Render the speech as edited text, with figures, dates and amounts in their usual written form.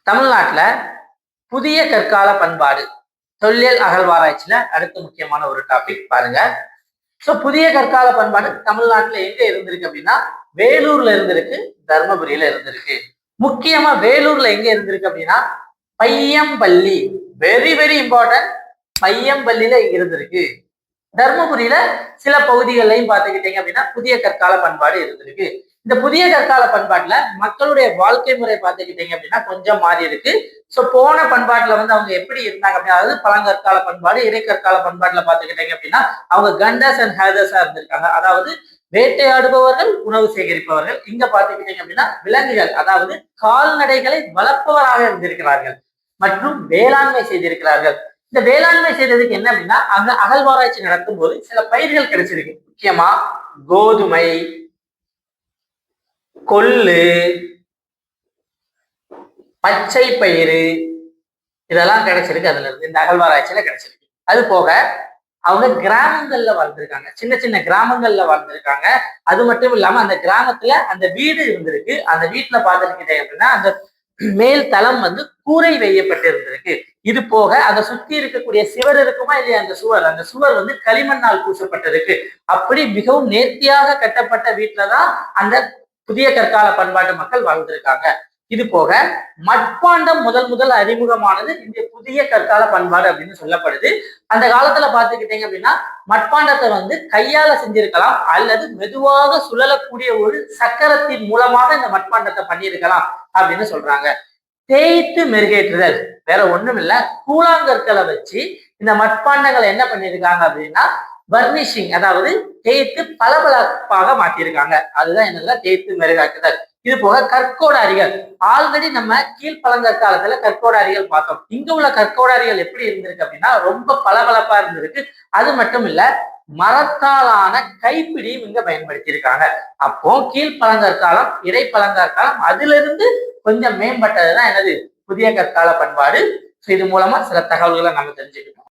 தமிழ்நாட்டுல புதிய கற்கால பண்பாடு தொல்லியல் அகழ்வாராய்ச்சியில அடுத்த முக்கியமான ஒரு டாபிக் பாருங்க. சோ புதிய கற்கால பண்பாடு தமிழ்நாட்டுல எங்க இருந்திருக்கு அப்படின்னா வேலூர்ல இருந்திருக்கு, தர்மபுரியில இருந்திருக்கு. முக்கியமா வேலூர்ல எங்க இருந்திருக்கு அப்படின்னா பையம்பள்ளி, வெரி வெரி இம்பார்ட்டன்ட், பையம்பள்ளியில இருந்திருக்கு. தர்மபுரியில சில பகுதிகளையும் பார்த்துக்கிட்டீங்க அப்படின்னா புதிய கற்கால பண்பாடு இருந்திருக்கு. இந்த புதிய கற்கால பண்பாட்டுல மக்களுடைய வாழ்க்கை முறை பார்த்துக்கிட்டீங்க அப்படின்னா கொஞ்சம் மாறி இருக்கு. சோ போன பண்பாட்டுல வந்து அவங்க எப்படி இருந்தாங்க அப்படின்னா, அதாவது பழங்கற்கால பண்பாடு, இடைக்கற்கால பண்பாட்டுல பார்த்துக்கிட்டீங்க அப்படின்னா அவங்க கண்டஸ் அண்ட் ஹேதர்ஸா இருந்திருக்காங்க. அதாவது வேட்டையாடுபவர்கள், உணவு சேகரிப்பவர்கள். இங்க பார்த்துக்கிட்டீங்க அப்படின்னா விலங்குகள், அதாவது கால்நடைகளை வளர்ப்பவராக இருந்திருக்கிறார்கள் மற்றும் வேளாண்மை செய்திருக்கிறார்கள். இந்த வேளாண்மை செய்ததுக்கு என்ன அப்படின்னா அங்க அகழ்வாராய்ச்சி நடத்தும் போது சில பயிர்கள் கிடைச்சிருக்கு. முக்கியமா கோதுமை, கொள்ளு, பச்சை பயிறு இதெல்லாம் கிடைச்சிருக்கு. அதுல இருந்து இந்த அகழ்வாராய்ச்சியில கிடைச்சிருக்கு. அது போக அவங்க கிராமங்கள்ல வாழ்ந்திருக்காங்க, சின்ன சின்ன கிராமங்கள்ல வாழ்ந்திருக்காங்க. அது மட்டும் இல்லாம அந்த கிராமத்துல அந்த வீடு இருந்திருக்கு. அந்த வீட்டுல பார்த்துக்கிட்டே அப்படின்னா அந்த மேல் தளம் வந்து கூரை வேயப்பட்டு இருந்திருக்கு. இது போக அதை சுத்தி இருக்கக்கூடிய சிவர் இருக்குமா இல்லையா, அந்த சுவர் வந்து களிமண்ணால் பூசப்பட்டிருக்கு. அப்படி மிகவும் நேர்த்தியாக கட்டப்பட்ட வீட்டுலதான் அந்த புதிய கற்கால பண்பாட்டு மக்கள் வாழ்ந்திருக்காங்க. இது போக மட்பாண்டம் முதல் முதல் அறிமுகமானது இந்த புதிய கற்கால பண்பாடு அப்படின்னு சொல்லப்படுது. அந்த காலத்துல பாத்துக்கிட்டீங்க அப்படின்னா மட்பாண்டத்தை வந்து கையால செஞ்சிருக்கலாம் அல்லது மெதுவாக சுழலக்கூடிய ஒரு சக்கரத்தின் மூலமாக இந்த மட்பாண்டத்தை பண்ணியிருக்கலாம் அப்படின்னு சொல்றாங்க. தேய்த்து மெருகேற்றுதல் வேற ஒண்ணும் இல்ல, கூழாங்கற்களை வச்சு இந்த மட்பாண்டங்களை என்ன பண்ணிருக்காங்க அப்படின்னா வர்னிஷிங், அதாவது தேய்த்து பளபளப்பாக மாற்றிருக்காங்க. அதுதான் என்னதுல தேய்த்து மெருகாக்குதல். இது போக கற்கோடாரிகள், ஆல்ரெடி நம்ம கீழ்பழங்கற்காலத்துல கற்கோடாரிகள் பார்த்தோம். இங்க உள்ள கற்கோடாரிகள் எப்படி இருந்திருக்கு அப்படின்னா ரொம்ப பளபளப்பா இருந்திருக்கு. அது மட்டும் இல்ல, மரத்தாலான கைப்பிடியும் இங்க பயன்படுத்தி இருக்காங்க. அப்போ கீழ்பழங்கற்காலம், இடைப்பழங்கற்காலம், அதுல இருந்து கொஞ்சம் மேம்பட்டதுதான் என்னது புதிய கற்கால பண்பாடு. இது மூலமா சில தகவல்களை நம்ம தெரிஞ்சுக்கணும்.